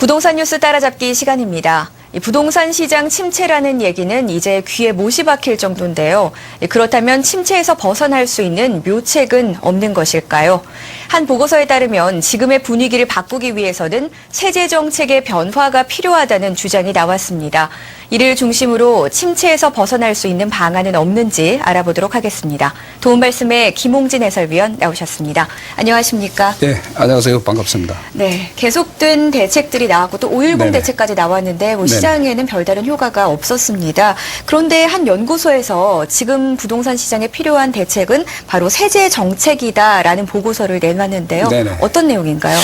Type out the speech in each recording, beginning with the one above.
부동산 뉴스 따라잡기 시간입니다. 이 부동산 시장 침체라는 얘기는 이제 귀에 못이 박힐 정도인데요. 그렇다면 침체에서 벗어날 수 있는 묘책은 없는 것일까요? 한 보고서에 따르면 지금의 분위기를 바꾸기 위해서는 세제 정책의 변화가 필요하다는 주장이 나왔습니다. 이를 중심으로 침체에서 벗어날 수 있는 방안은 없는지 알아보도록 하겠습니다. 도움 말씀에 김홍진 해설위원 나오셨습니다. 안녕하십니까? 네, 안녕하세요. 반갑습니다. 네, 계속된 대책들이 나왔고 또 5.10 네네. 대책까지 나왔는데 뭐 네네. 시장에는 별다른 효과가 없었습니다. 그런데 한 연구소에서 지금 부동산 시장에 필요한 대책은 바로 세제 정책이다라는 보고서를 내놨는데요. 네네. 어떤 내용인가요?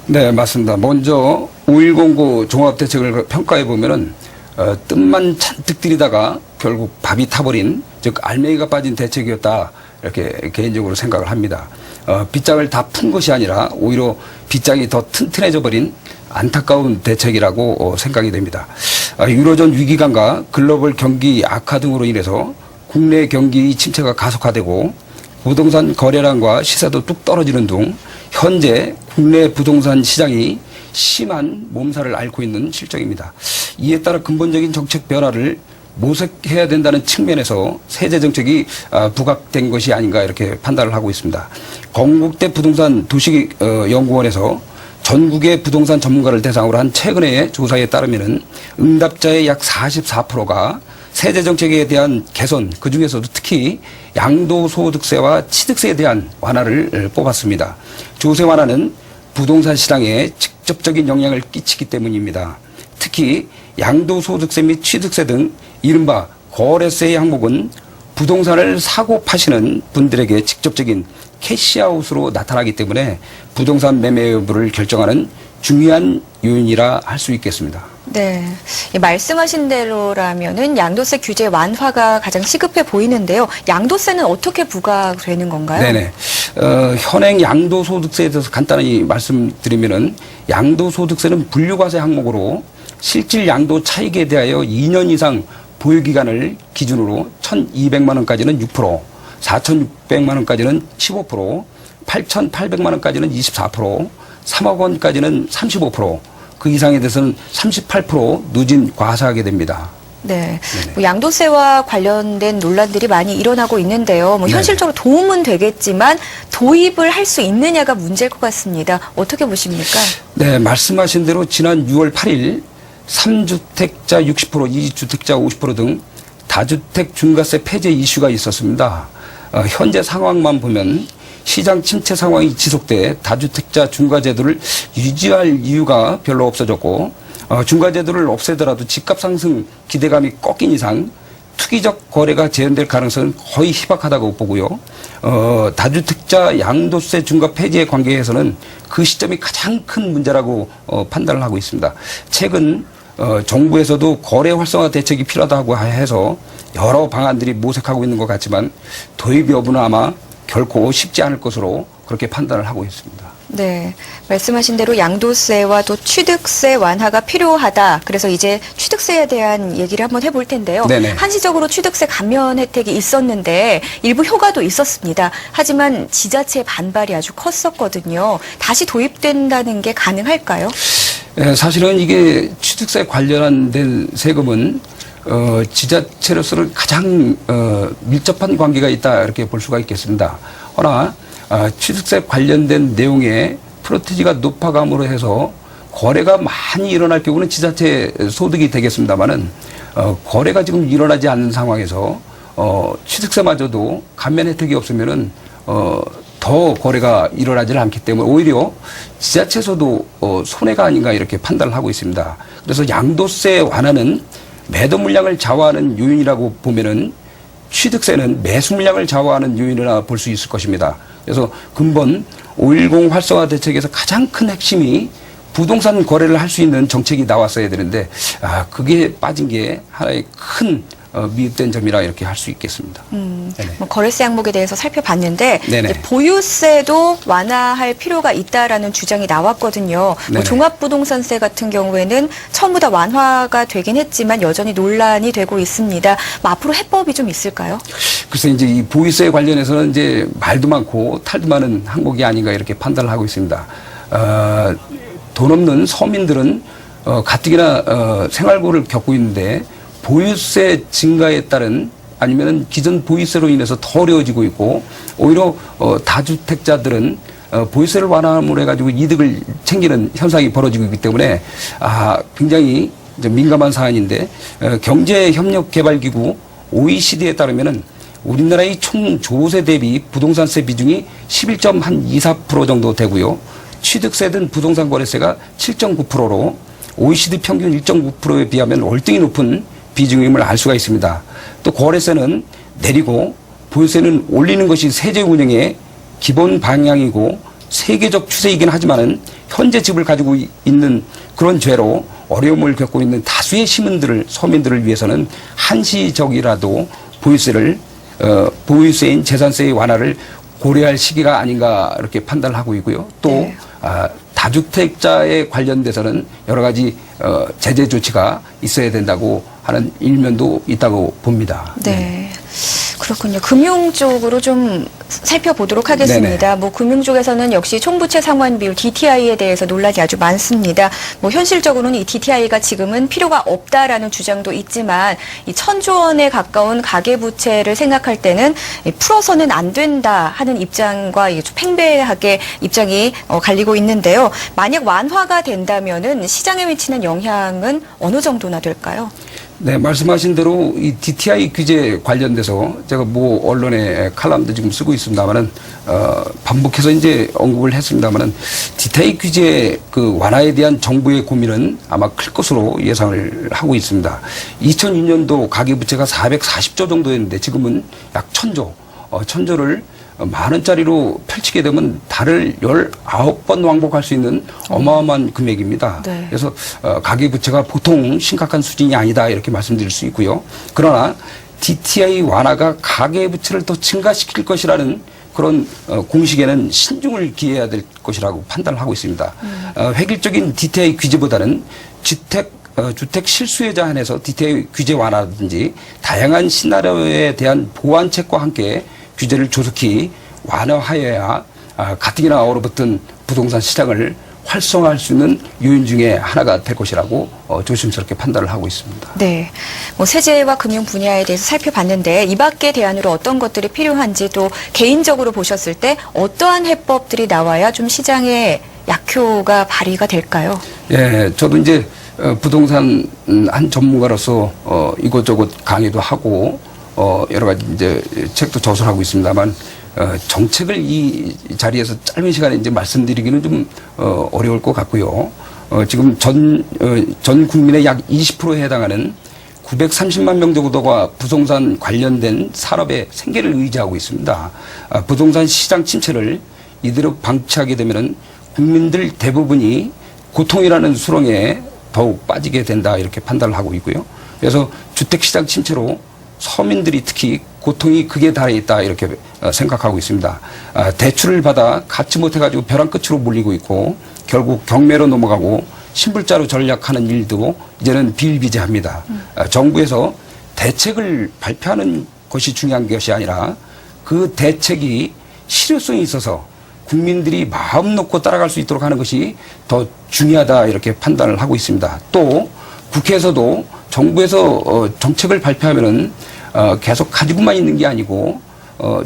네, 맞습니다. 먼저 5.10 종합대책을 평가해 보면은 뜸만 잔뜩 들이다가 결국 밥이 타버린, 즉 알맹이가 빠진 대책이었다, 이렇게 개인적으로 생각을 합니다. 빗장을 다 푼 것이 아니라 오히려 빗장이 더 튼튼해져 버린 안타까운 대책이라고 생각이 됩니다. 유로존 위기감과 글로벌 경기 악화 등으로 인해서 국내 경기 침체가 가속화되고 부동산 거래량과 시세도 뚝 떨어지는 등 현재 국내 부동산 시장이 심한 몸살을 앓고 있는 실정입니다. 이에 따라 근본적인 정책 변화를 모색해야 된다는 측면에서 세제 정책이 부각된 것이 아닌가 이렇게 판단을 하고 있습니다. 건국대 부동산 도시연구원에서 전국의 부동산 전문가를 대상으로 한 최근의 조사에 따르면은 응답자의 약 44%가 세제 정책에 대한 개선, 그 중에서도 특히 양도소득세와 취득세에 대한 완화를 뽑았습니다. 조세 완화는 부동산 시장에 직접적인 영향을 끼치기 때문입니다. 특히 양도소득세 및 취득세 등 이른바 거래세의 항목은 부동산을 사고 파시는 분들에게 직접적인 캐시아웃으로 나타나기 때문에 부동산 매매 여부를 결정하는 중요한 요인이라 할 수 있겠습니다. 네, 말씀하신 대로라면은 양도세 규제 완화가 가장 시급해 보이는데요. 양도세는 어떻게 부과되는 건가요? 네네. 현행 양도소득세에 대해서 간단히 말씀드리면은 양도소득세는 분류과세 항목으로 실질 양도 차익에 대하여 2년 이상 보유기간을 기준으로 1,200만 원까지는 6%, 4,600만 원까지는 15%, 8,800만 원까지는 24%, 3억 원까지는 35%, 그 이상에 대해서는 38% 누진 과세하게 됩니다. 네, 뭐 양도세와 관련된 논란들이 많이 일어나고 있는데요. 뭐 현실적으로 도움은 되겠지만 도입을 할 수 있느냐가 문제일 것 같습니다. 어떻게 보십니까? 네, 말씀하신 대로 지난 6월 8일 3주택자 60%, 2주택자 50% 등 다주택 중과세 폐지 이슈가 있었습니다. 현재 상황만 보면 시장 침체 상황이 지속돼 다주택자 중과제도를 유지할 이유가 별로 없어졌고 중과제도를 없애더라도 집값 상승 기대감이 꺾인 이상 투기적 거래가 재현될 가능성은 거의 희박하다고 보고요. 다주택자 양도세 중과 폐지에 관계해서는 그 시점이 가장 큰 문제라고 판단을 하고 있습니다. 최근 정부에서도 거래 활성화 대책이 필요하다고 해서 여러 방안들이 모색하고 있는 것 같지만 도입 여부는 아마 결코 쉽지 않을 것으로 그렇게 판단을 하고 있습니다. 네, 말씀하신 대로 양도세와 또 취득세 완화가 필요하다. 그래서 이제 취득세에 대한 얘기를 한번 해볼 텐데요. 네네. 한시적으로 취득세 감면 혜택이 있었는데 일부 효과도 있었습니다. 하지만 지자체의 반발이 아주 컸었거든요. 다시 도입된다는 게 가능할까요? 사실은 이게 취득세 관련된 세금은 지자체로서는 가장 밀접한 관계가 있다 이렇게 볼 수가 있겠습니다. 허나 취득세 관련된 내용에 프로티지가 높아감으로 해서 거래가 많이 일어날 경우는 지자체 소득이 되겠습니다만은 거래가 지금 일어나지 않는 상황에서 취득세마저도 감면 혜택이 없으면은 더 거래가 일어나지는 않기 때문에 오히려 지자체에서도 손해가 아닌가 이렇게 판단을 하고 있습니다. 그래서 양도세 완화는 매도 물량을 좌우하는 요인이라고 보면은 취득세는 매수 물량을 좌우하는 요인이라 볼 수 있을 것입니다. 그래서 근본 5.10 활성화 대책에서 가장 큰 핵심이 부동산 거래를 할 수 있는 정책이 나왔어야 되는데 그게 빠진 게 하나의 큰 미흡된 점이라 이렇게 할 수 있겠습니다. 뭐 거래세 항목에 대해서 살펴봤는데 네네. 이제 보유세도 완화할 필요가 있다라는 주장이 나왔거든요. 뭐 종합부동산세 같은 경우에는 처음보다 완화가 되긴 했지만 여전히 논란이 되고 있습니다. 뭐 앞으로 해법이 좀 있을까요? 글쎄 이제 이 보유세 관련해서는 이제 말도 많고 탈도 많은 항목이 아닌가 이렇게 판단을 하고 있습니다. 돈 없는 서민들은 가뜩이나 생활고를 겪고 있는데 보유세 증가에 따른 아니면은 기존 보유세로 인해서 더 어려워지고 있고 오히려 다주택자들은 보유세를 완화함으로 해가지고 이득을 챙기는 현상이 벌어지고 있기 때문에 굉장히 이제 민감한 사안인데 경제협력개발기구 OECD에 따르면은 우리나라의 총 조세 대비 부동산세 비중이 11.24% 정도 되고요. 취득세 등 부동산 거래세가 7.9%로 OECD 평균 1.9%에 비하면 월등히 높은 비중임을 알 수가 있습니다. 또 거래세는 내리고 보유세는 올리는 것이 세제 운영의 기본 방향이고 세계적 추세이긴 하지만은 현재 집을 가지고 있는 그런 죄로 어려움을 겪고 있는 다수의 서민들을 위해서는 한시적이라도 보유세인 재산세의 완화를 고려할 시기가 아닌가 이렇게 판단을 하고 있고요. 또 네. 다주택자에 관련돼서는 여러 가지 제재 조치가 있어야 된다고 하는 일면도 있다고 봅니다. 네. 그렇군요. 금융 쪽으로 좀 살펴보도록 하겠습니다. 네네. 뭐 금융 쪽에서는 역시 총부채 상환 비율 DTI에 대해서 논란이 아주 많습니다. 뭐 현실적으로는 이 DTI가 지금은 필요가 없다라는 주장도 있지만 이 1,000조 원에 가까운 가계부채를 생각할 때는 풀어서는 안 된다 하는 입장과 좀 팽배하게 입장이 갈리고 있는데요. 만약 완화가 된다면은 시장에 미치는 영향은 어느 정도나 될까요? 네, 말씀하신 대로 이 DTI 규제 관련돼서 제가 뭐 언론에 칼럼도 지금 쓰고 있습니다만은 반복해서 이제 언급을 했습니다만은 DTI 규제 그 완화에 대한 정부의 고민은 아마 클 것으로 예상을 하고 있습니다. 2002년도 가계부채가 440조 정도였는데 지금은 약 1,000조, 1,000조를 10,000원짜리로 펼치게 되면 달을 19번 왕복할 수 있는 어마어마한 금액입니다. 네. 그래서 가계부채가 보통 심각한 수준이 아니다 이렇게 말씀드릴 수 있고요. 그러나 DTI 완화가 가계부채를 더 증가시킬 것이라는 그런 공식에는 신중을 기해야 될 것이라고 판단을 하고 있습니다. 획일적인 DTI 규제보다는 주택 실수요자 한해서 DTI 규제 완화라든지 다양한 시나리오에 대한 보완책과 함께 규제를 조속히 완화하여야 가뜩이나 얼어붙은 부동산 시장을 활성화할 수 있는 요인 중에 하나가 될 것이라고 조심스럽게 판단을 하고 있습니다. 네, 뭐 세제와 금융 분야에 대해서 살펴봤는데 이 밖의 대안으로 어떤 것들이 필요한지 또 개인적으로 보셨을 때 어떠한 해법들이 나와야 좀 시장의 약효가 발휘가 될까요? 예, 저도 이제 부동산 한 전문가로서 이곳저곳 강의도 하고 여러 가지 이제 책도 저술하고 있습니다만 정책을 이 자리에서 짧은 시간에 이제 말씀드리기는 좀 어려울 것 같고요. 지금 전 국민의 약 20%에 해당하는 930만 명 정도가 부동산 관련된 산업의 생계를 의지하고 있습니다. 부동산 시장 침체를 이대로 방치하게 되면은 국민들 대부분이 고통이라는 수렁에 더욱 빠지게 된다 이렇게 판단을 하고 있고요. 그래서 주택시장 침체로 서민들이 특히 고통이 극에 달해 있다 이렇게 생각하고 있습니다. 대출을 받아 갚지 못해가지고 벼랑 끝으로 몰리고 있고 결국 경매로 넘어가고 신불자로 전략하는 일도 이제는 비일비재합니다. 정부에서 대책을 발표하는 것이 중요한 것이 아니라 그 대책이 실효성이 있어서 국민들이 마음 놓고 따라갈 수 있도록 하는 것이 더 중요하다 이렇게 판단을 하고 있습니다. 또 국회에서도 정부에서 정책을 발표하면은 계속 가지고만 있는 게 아니고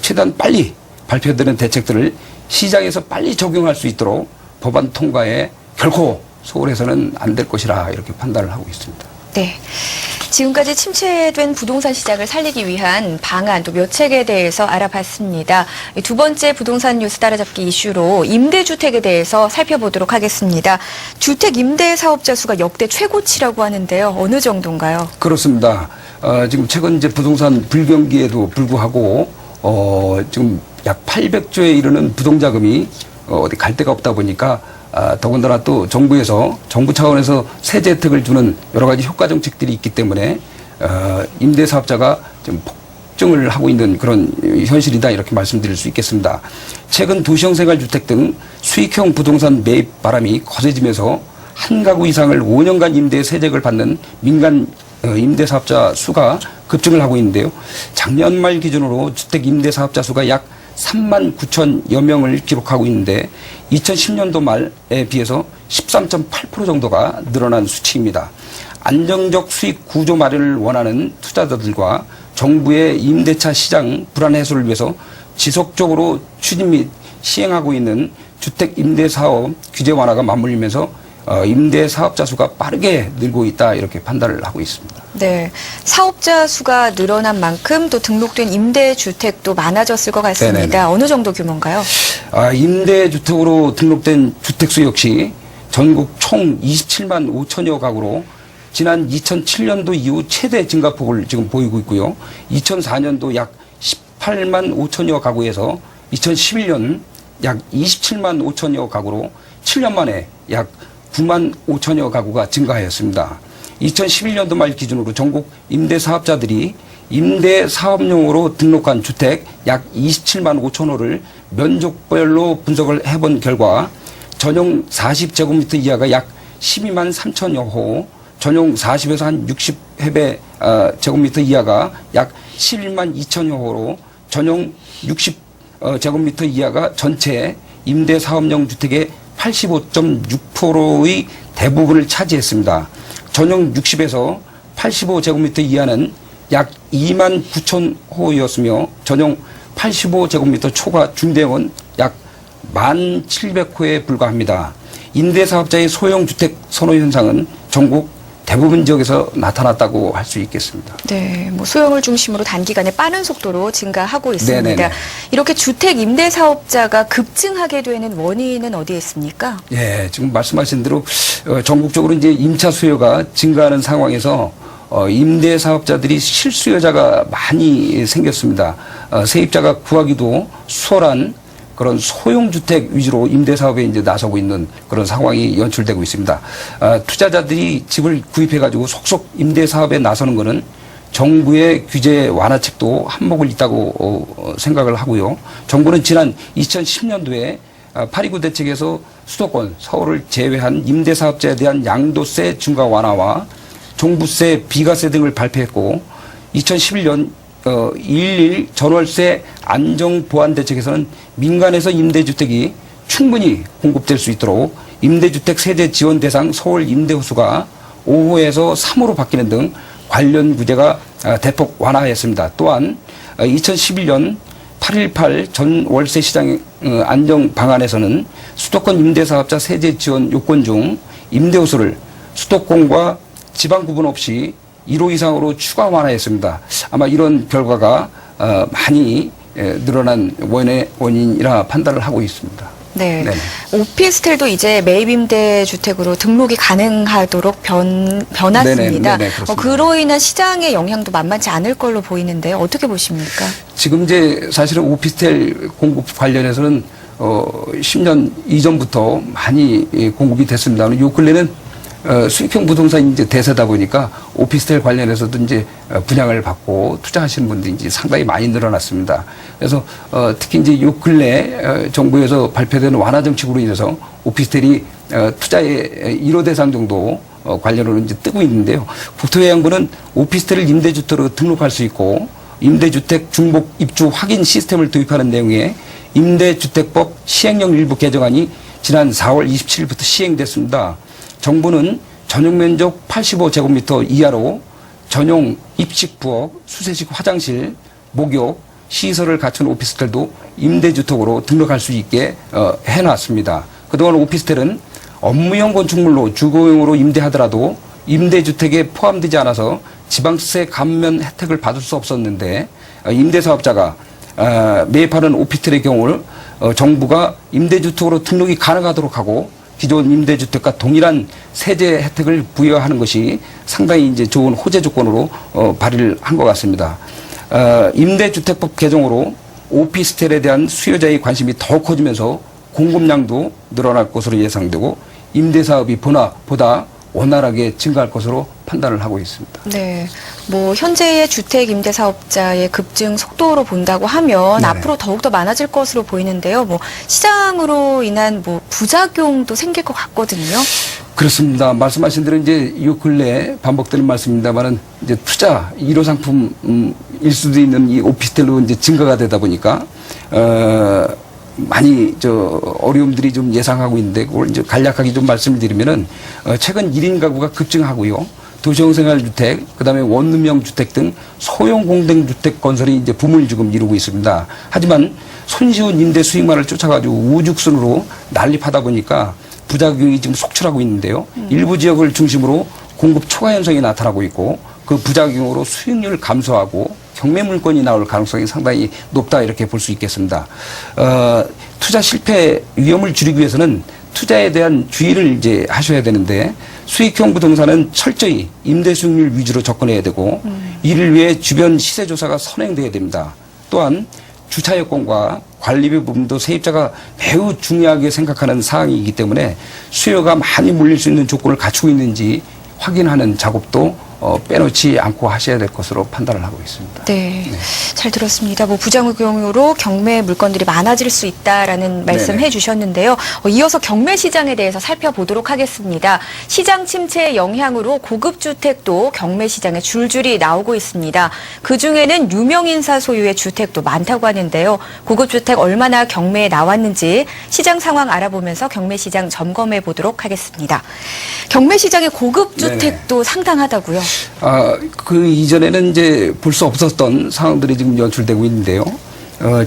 최대한 빨리 발표되는 대책들을 시장에서 빨리 적용할 수 있도록 법안 통과에 결코 소홀해서는 안 될 것이라 이렇게 판단을 하고 있습니다. 네. 지금까지 침체된 부동산 시장을 살리기 위한 방안 또 묘책에 대해서 알아봤습니다. 두 번째 부동산 뉴스 따라잡기 이슈로 임대주택에 대해서 살펴보도록 하겠습니다. 주택 임대 사업자 수가 역대 최고치라고 하는데요. 어느 정도인가요? 그렇습니다. 지금 최근 이제 부동산 불경기에도 불구하고 지금 약 800조에 이르는 부동자금이 어디 갈 데가 없다 보니까 더군다나 또 정부 차원에서 세제 혜택을 주는 여러 가지 효과 정책들이 있기 때문에 임대사업자가 좀 폭증을 하고 있는 그런 현실이다 이렇게 말씀드릴 수 있겠습니다. 최근 도시형 생활주택 등 수익형 부동산 매입 바람이 거세지면서 한 가구 이상을 5년간 임대 세액을 받는 민간 임대사업자 수가 급증을 하고 있는데요. 작년 말 기준으로 주택 임대사업자 수가 약 3만 9천여 명을 기록하고 있는데 2010년도 말에 비해서 13.8% 정도가 늘어난 수치입니다. 안정적 수익 구조 마련을 원하는 투자자들과 정부의 임대차 시장 불안 해소를 위해서 지속적으로 추진 및 시행하고 있는 주택 임대 사업 규제 완화가 맞물리면서 임대 사업자 수가 빠르게 늘고 있다 이렇게 판단을 하고 있습니다. 네, 사업자 수가 늘어난 만큼 또 등록된 임대주택도 많아졌을 것 같습니다. 네네네. 어느 정도 규모인가요? 임대주택으로 등록된 주택수 역시 전국 총 27만 5천여 가구로 지난 2007년도 이후 최대 증가폭을 지금 보이고 있고요. 2004년도 약 18만 5천여 가구에서 2011년 약 27만 5천여 가구로 7년 만에 약 9만 5천여 가구가 증가하였습니다. 2011년도 말 기준으로 전국 임대사업자들이 임대사업용으로 등록한 주택 약 27만 5천 호를 면적별로 분석을 해본 결과 전용 40제곱미터 이하가 약 12만 3천여 호, 전용 40에서 한 60해배 제곱미터 이하가 약 11만 2천여 호로 전용 60제곱미터 이하가 전체 임대사업용 주택의 85.6%의 대부분을 차지했습니다. 전용 60에서 85제곱미터 이하는 약 2만 9천 호였으며 전용 85제곱미터 초과 중대형은 약 1,700호에 불과합니다. 임대사업자의 소형주택 선호 현상은 전국 대부분 지역에서 나타났다고 할 수 있겠습니다. 네, 뭐 소형을 중심으로 단기간에 빠른 속도로 증가하고 있습니다. 네네네. 이렇게 주택 임대 사업자가 급증하게 되는 원인은 어디에 있습니까? 예, 지금 말씀하신 대로 전국적으로 이제 임차 수요가 증가하는 상황에서 임대 사업자들이 실수요자가 많이 생겼습니다. 세입자가 구하기도 수월한 그런 소형주택 위주로 임대사업에 이제 나서고 있는 그런 상황이 연출되고 있습니다. 투자자들이 집을 구입해가지고 속속 임대사업에 나서는 것은 정부의 규제 완화책도 한몫을 있다고 생각을 하고요. 정부는 지난 2010년도에 8.29 대책에서 수도권, 서울을 제외한 임대사업자에 대한 양도세 중과 완화와 종부세, 비과세 등을 발표했고 2011년 1.1 전월세 안정보완 대책에서는 민간에서 임대주택이 충분히 공급될 수 있도록 임대주택 세대 지원 대상 서울 임대호수가 5호에서 3호로 바뀌는 등 관련 규제가 대폭 완화했습니다. 또한 2011년 8.18 전월세 시장 안정 방안에서는 수도권 임대사업자 세제 지원 요건 중 임대호수를 수도권과 지방 구분 없이 1호 이상으로 추가 완화했습니다. 아마 이런 결과가 많이 늘어난 원인이라 판단을 하고 있습니다. 네. 네네. 오피스텔도 이제 매입임대 주택으로 등록이 가능하도록 변했습니다. 네네, 그렇습니다. 그로 인한 시장의 영향도 만만치 않을 걸로 보이는데요. 어떻게 보십니까? 지금 이제 사실은 오피스텔 공급 관련해서는 10년 이전부터 많이 공급이 됐습니다. 요 근래는 수익형 부동산이 이제 대세다 보니까 오피스텔 관련해서도 이제 분양을 받고 투자하시는 분들이 이제 상당히 많이 늘어났습니다. 그래서 특히 이제 요 근래 정부에서 발표되는 완화 정책으로 인해서 오피스텔이 투자의 1호 대상 정도 관련으로 이제 뜨고 있는데요. 국토해양부는 오피스텔을 임대주택으로 등록할 수 있고 임대주택 중복 입주 확인 시스템을 도입하는 내용의 임대주택법 시행령 일부 개정안이 지난 4월 27일부터 시행됐습니다. 정부는 전용 면적 85제곱미터 이하로 전용 입식 부엌, 수세식 화장실, 목욕, 시설을 갖춘 오피스텔도 임대주택으로 등록할 수 있게 해놨습니다. 그동안 오피스텔은 업무용 건축물로 주거용으로 임대하더라도 임대주택에 포함되지 않아서 지방세 감면 혜택을 받을 수 없었는데 임대사업자가 매입하는 오피스텔의 경우 정부가 임대주택으로 등록이 가능하도록 하고 기존 임대주택과 동일한 세제 혜택을 부여하는 것이 상당히 이제 좋은 호재 조건으로 발의를 한 것 같습니다. 임대주택법 개정으로 오피스텔에 대한 수요자의 관심이 더 커지면서 공급량도 늘어날 것으로 예상되고 임대사업이 보다 원활하게 증가할 것으로 판단을 하고 있습니다. 네, 뭐 현재의 주택 임대 사업자의 급증 속도로 본다고 하면 네네. 앞으로 더욱더 많아질 것으로 보이는데요. 뭐 시장으로 인한 뭐 부작용도 생길 것 같거든요. 그렇습니다. 말씀하신 대로 이제 이 근래 반복되는 말씀입니다만은 이제 투자 1호 상품일 수도 있는 이 오피스텔로 이제 증가가 되다 보니까 많이 어려움들이 좀 예상하고 있는데 그걸 이제 간략하게 좀 말씀을 드리면은 최근 1인 가구가 급증하고요. 도시형생활주택, 그다음에 원룸형 주택 등 소형 공동주택 건설이 이제 붐을 지금 이루고 있습니다. 하지만 손쉬운 임대 수익만을 쫓아가지고 우죽순으로 난립하다 보니까 부작용이 지금 속출하고 있는데요. 일부 지역을 중심으로 공급 초과 현상이 나타나고 있고 그 부작용으로 수익률 감소하고 경매 물건이 나올 가능성이 상당히 높다 이렇게 볼 수 있겠습니다. 투자 실패 위험을 줄이기 위해서는 투자에 대한 주의를 이제 하셔야 되는데 수익형 부동산은 철저히 임대 수익률 위주로 접근해야 되고 이를 위해 주변 시세 조사가 선행돼야 됩니다. 또한 주차 여건과 관리비 부분도 세입자가 매우 중요하게 생각하는 사항이기 때문에 수요가 많이 몰릴 수 있는 조건을 갖추고 있는지 확인하는 작업도 빼놓지 않고 하셔야 될 것으로 판단을 하고 있습니다. 네, 잘 들었습니다. 부작용으로 경매 물건들이 많아질 수 있다라는 말씀해 주셨는데요. 이어서 경매 시장에 대해서 살펴보도록 하겠습니다. 시장 침체의 영향으로 고급 주택도 경매 시장에 줄줄이 나오고 있습니다. 그 중에는 유명 인사 소유의 주택도 많다고 하는데요. 고급 주택 얼마나 경매에 나왔는지 시장 상황 알아보면서 경매 시장 점검해 보도록 하겠습니다. 경매 시장의 고급 주택도 상당하다고요? 그 이전에는 이제 볼 수 없었던 상황들이 지금 연출되고 있는데요.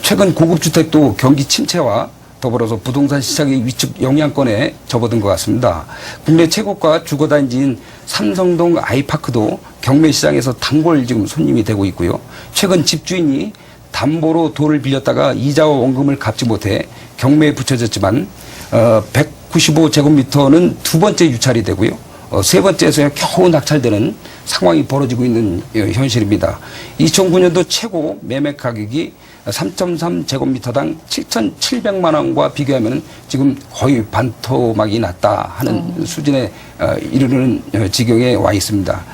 최근 고급주택도 경기 침체와 더불어서 부동산 시장의 위축 영향권에 접어든 것 같습니다. 국내 최고가 주거단지인 삼성동 아이파크도 경매 시장에서 단골 지금 손님이 되고 있고요. 최근 집주인이 담보로 돈을 빌렸다가 이자와 원금을 갚지 못해 경매에 붙여졌지만 195제곱미터는 두 번째 유찰이 되고요. 세 번째에서야 겨우 낙찰되는 상황이 벌어지고 있는 현실입니다. 2009년도 최고 매매 가격이 3.3제곱미터당 7,700만 원과 비교하면 지금 거의 반토막이 났다 하는 수준에 이르는 지경에 와 있습니다.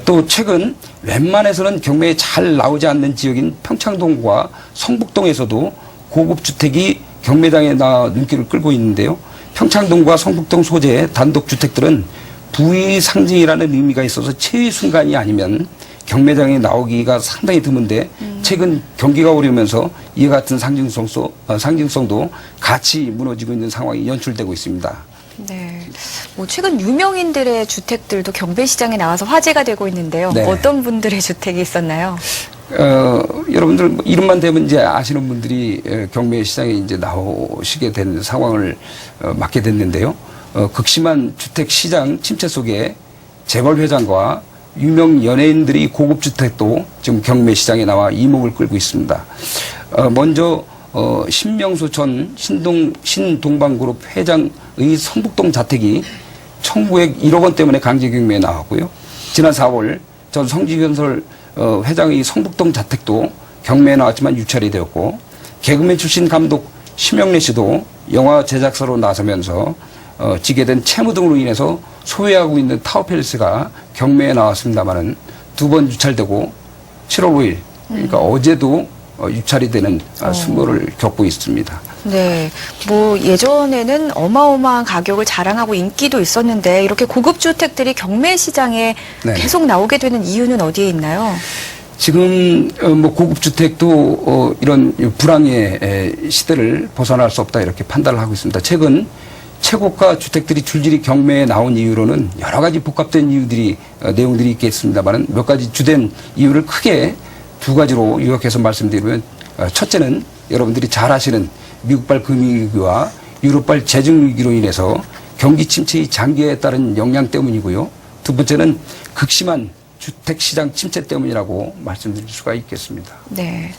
또 최근 웬만해서는 경매에 잘 나오지 않는 지역인 평창동과 성북동에서도 고급 주택이 경매장에 나와 눈길을 끌고 있는데요. 평창동과 성북동 소재의 단독주택들은 부의 상징이라는 의미가 있어서 최후의 순간이 아니면 경매장에 나오기가 상당히 드문데 최근 경기가 어려우면서 이와 같은 상징성도 같이 무너지고 있는 상황이 연출되고 있습니다. 네, 최근 유명인들의 주택들도 경매 시장에 나와서 화제가 되고 있는데요. 네. 어떤 분들의 주택이 있었나요? 여러분들 이름만 되면 이제 아시는 분들이 경매 시장에 이제 나오시게 된 상황을 맞게 됐는데요. 극심한 주택 시장 침체 속에 재벌 회장과 유명 연예인들이 고급 주택도 지금 경매 시장에 나와 이목을 끌고 있습니다. 먼저 신명수 전 신동방그룹 회장의 성북동 자택이 1,901억 원 때문에 강제 경매에 나왔고요. 지난 4월 전 성지건설 회장의 성북동 자택도 경매에 나왔지만 유찰이 되었고 개그맨 출신 감독 심영래 씨도 영화 제작사로 나서면서 지게 된 채무 등으로 인해서 소유하고 있는 타워팰리스가 경매에 나왔습니다만은 두 번 유찰되고 7월 5일 그러니까 어제도 유찰이 되는 수모를 겪고 있습니다. 네, 예전에는 어마어마한 가격을 자랑하고 인기도 있었는데 이렇게 고급 주택들이 경매 시장에 계속 나오게 되는 이유는 어디에 있나요? 지금 고급 주택도 이런 불황의 시대를 벗어날 수 없다 이렇게 판단을 하고 있습니다. 최근 최고가 주택들이 줄줄이 경매에 나온 이유로는 여러 가지 복합된 내용들이 있겠습니다만 몇 가지 주된 이유를 크게 두 가지로 요약해서 말씀드리면 첫째는 여러분들이 잘 아시는 미국발 금융위기와 유럽발 재정위기로 인해서 경기 침체의 장기에 따른 영향 때문이고요. 두 번째는 극심한 주택시장 침체 때문이라고 말씀드릴 수가 있겠습니다. 네,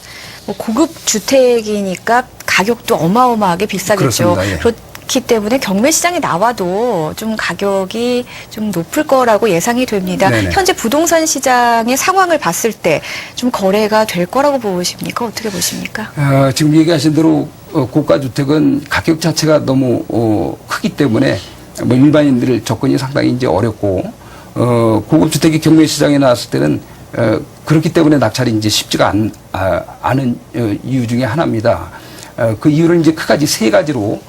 고급 주택이니까 가격도 어마어마하게 비싸겠죠. 그렇습니다. 예. 그렇기 때문에 경매 시장에 나와도 좀 가격이 좀 높을 거라고 예상이 됩니다. 네네. 현재 부동산 시장의 상황을 봤을 때 좀 거래가 될 거라고 보십니까? 어떻게 보십니까? 지금 얘기하신 대로 고가 주택은 가격 자체가 너무 크기 때문에 일반인들 접근이 상당히 이제 어렵고 고급 주택이 경매 시장에 나왔을 때는 그렇기 때문에 낙찰이 이제 쉽지가 않은 이유 중에 하나입니다. 그 이유를 이제 크가지 세 가지로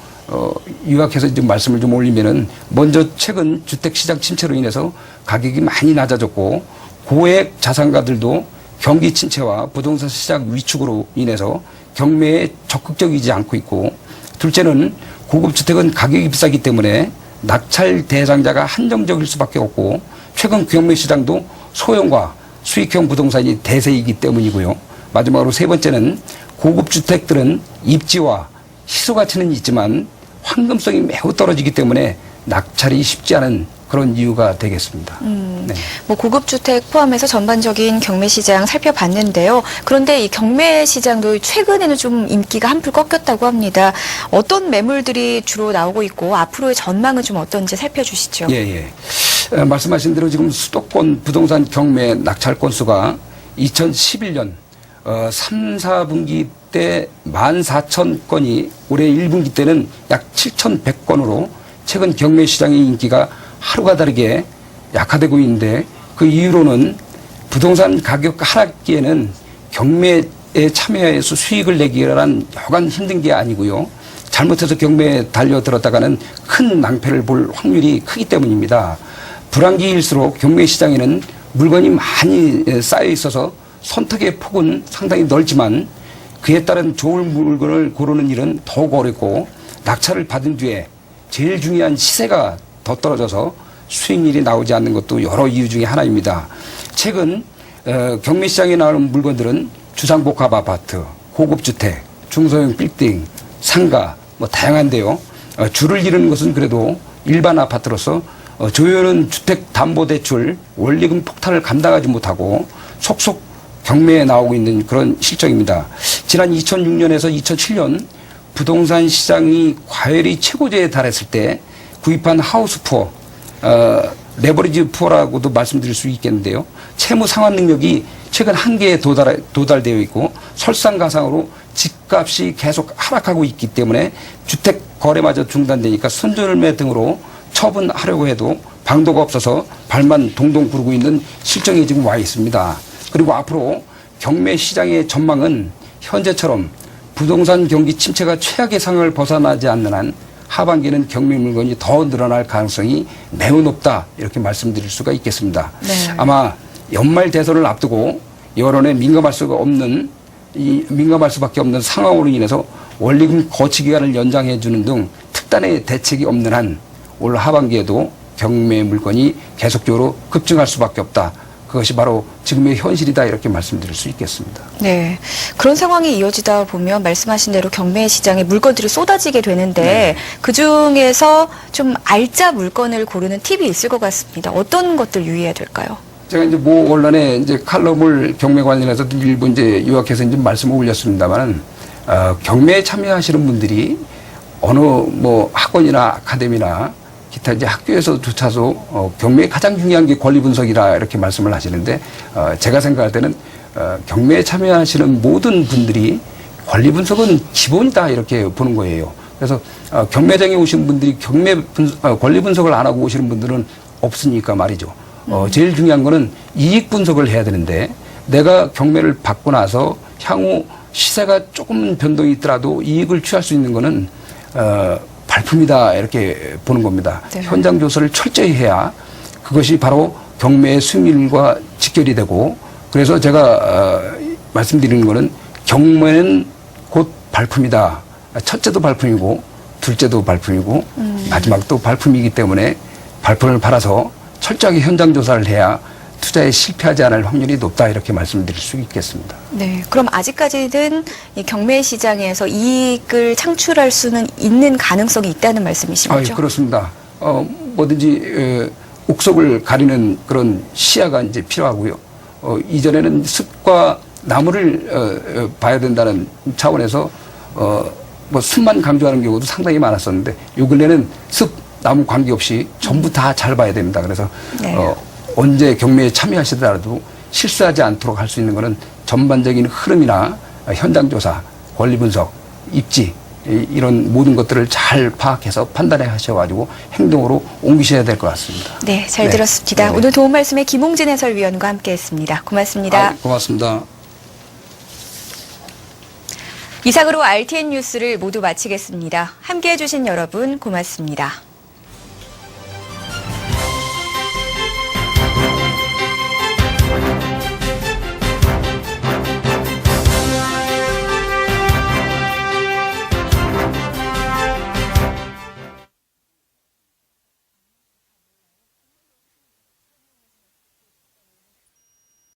요약해서 좀 말씀을 좀 올리면은 먼저 최근 주택 시장 침체로 인해서 가격이 많이 낮아졌고 고액 자산가들도 경기 침체와 부동산 시장 위축으로 인해서 경매에 적극적이지 않고 있고, 둘째는 고급 주택은 가격이 비싸기 때문에 낙찰 대상자가 한정적일 수밖에 없고, 최근 경매 시장도 소형과 수익형 부동산이 대세이기 때문이고요. 마지막으로 세 번째는 고급 주택들은 입지와 희소 가치는 있지만 황금성이 매우 떨어지기 때문에 낙찰이 쉽지 않은 그런 이유가 되겠습니다. 네. 뭐 고급 주택 포함해서 전반적인 경매 시장 살펴봤는데요. 그런데 이 경매 시장도 최근에는 좀 인기가 한풀 꺾였다고 합니다. 어떤 매물들이 주로 나오고 있고 앞으로의 전망은 좀 어떤지 살펴주시죠. 예. 말씀하신 대로 지금 수도권 부동산 경매 낙찰 건수가 2011년 3, 4분기 때 14,000건이 올해 1분기 때는 약 7,100건으로 최근 경매 시장의 인기가 하루가 다르게 약화되고 있는데, 그 이유로는 부동산 가격 하락기에는 경매에 참여해서 수익을 내기란 여간 힘든 게 아니고요. 잘못해서 경매에 달려들었다가는 큰 낭패를 볼 확률이 크기 때문입니다. 불황기일수록 경매 시장에는 물건이 많이 쌓여 있어서 선택의 폭은 상당히 넓지만 그에 따른 좋은 물건을 고르는 일은 더욱 어렵고, 낙찰을 받은 뒤에 제일 중요한 시세가 더 떨어져서 수익률이 나오지 않는 것도 여러 이유 중에 하나입니다. 최근 경매 시장에 나오는 물건들은 주상복합 아파트, 고급 주택, 중소형 빌딩, 상가 뭐 다양한데요. 줄을 이루는 것은 그래도 일반 아파트로서 조여는 주택담보대출 원리금 폭탄을 감당하지 못하고 속속 경매에 나오고 있는 그런 실정입니다. 지난 2006년에서 2007년 부동산 시장이 과열이 최고조에 달했을 때 구입한 하우스 푸어, 레버리지 푸어라고도 말씀드릴 수 있겠는데요. 채무 상환 능력이 최근 한계에 도달되어 있고 설상가상으로 집값이 계속 하락하고 있기 때문에 주택 거래마저 중단되니까 손절매 등으로 처분하려고 해도 방도가 없어서 발만 동동 구르고 있는 실정이 지금 와 있습니다. 그리고 앞으로 경매 시장의 전망은 현재처럼 부동산 경기 침체가 최악의 상황을 벗어나지 않는 한 하반기는 경매 물건이 더 늘어날 가능성이 매우 높다, 이렇게 말씀드릴 수가 있겠습니다. 네. 아마 연말 대선을 앞두고 여론에 민감할 수밖에 없는 상황으로 인해서 원리금 거치 기간을 연장해 주는 등 특단의 대책이 없는 한 올 하반기에도 경매 물건이 계속적으로 급증할 수밖에 없다. 그것이 바로 지금의 현실이다, 이렇게 말씀드릴 수 있겠습니다. 네. 그런 상황이 이어지다 보면 말씀하신 대로 경매 시장에 물건들이 쏟아지게 되는데 네. 그중에서 좀 알짜 물건을 고르는 팁이 있을 것 같습니다. 어떤 것들 유의해야 될까요? 제가 이제 모 언론에 이제 칼럼을 경매 관련해서 일부 이제 요약해서 이제 말씀을 올렸습니다만은, 경매에 참여하시는 분들이 어느 뭐 학원이나 아카데미나 기타 이제 학교에서조차도 경매의 가장 중요한 게 권리 분석이라 이렇게 말씀을 하시는데, 제가 생각할 때는 경매에 참여하시는 모든 분들이 권리 분석은 기본이다, 이렇게 보는 거예요. 그래서 경매장에 오신 분들이 권리 분석을 안 하고 오시는 분들은 없으니까 말이죠. 제일 중요한 거는 이익 분석을 해야 되는데, 내가 경매를 받고 나서 향후 시세가 조금 변동이 있더라도 이익을 취할 수 있는 거는 발품이다, 이렇게 보는 겁니다. 네. 현장 조사를 철저히 해야 그것이 바로 경매의 수익률과 직결이 되고, 그래서 제가 말씀드리는 거는 경매는 곧 발품이다. 첫째도 발품이고 둘째도 발품이고 마지막도 발품이기 때문에 발품을 팔아서 철저하게 현장 조사를 해야 투자에 실패하지 않을 확률이 높다, 이렇게 말씀드릴 수 있겠습니다. 네. 그럼 아직까지는 이 경매 시장에서 이익을 창출할 수는 있는 가능성이 있다는 말씀이신 거죠? 그렇습니다. 뭐든지 옥석을 가리는 그런 시야가 이제 필요하고요. 이전에는 습과 나무를 봐야 된다는 차원에서 뭐 습만 강조하는 경우도 상당히 많았었는데, 요 근래는 습, 나무 관계없이 전부 다 잘 봐야 됩니다. 그래서 네. 언제 경매에 참여하시더라도 실수하지 않도록 할 수 있는 것은 전반적인 흐름이나 현장 조사, 권리 분석, 입지, 이런 모든 것들을 잘 파악해서 판단해 하셔가지고 행동으로 옮기셔야 될 것 같습니다. 네, 잘 네. 들었습니다. 네. 오늘 도움 말씀에 김홍진 해설위원과 함께했습니다. 고맙습니다. 고맙습니다. 이상으로 RTN 뉴스를 모두 마치겠습니다. 함께해 주신 여러분 고맙습니다.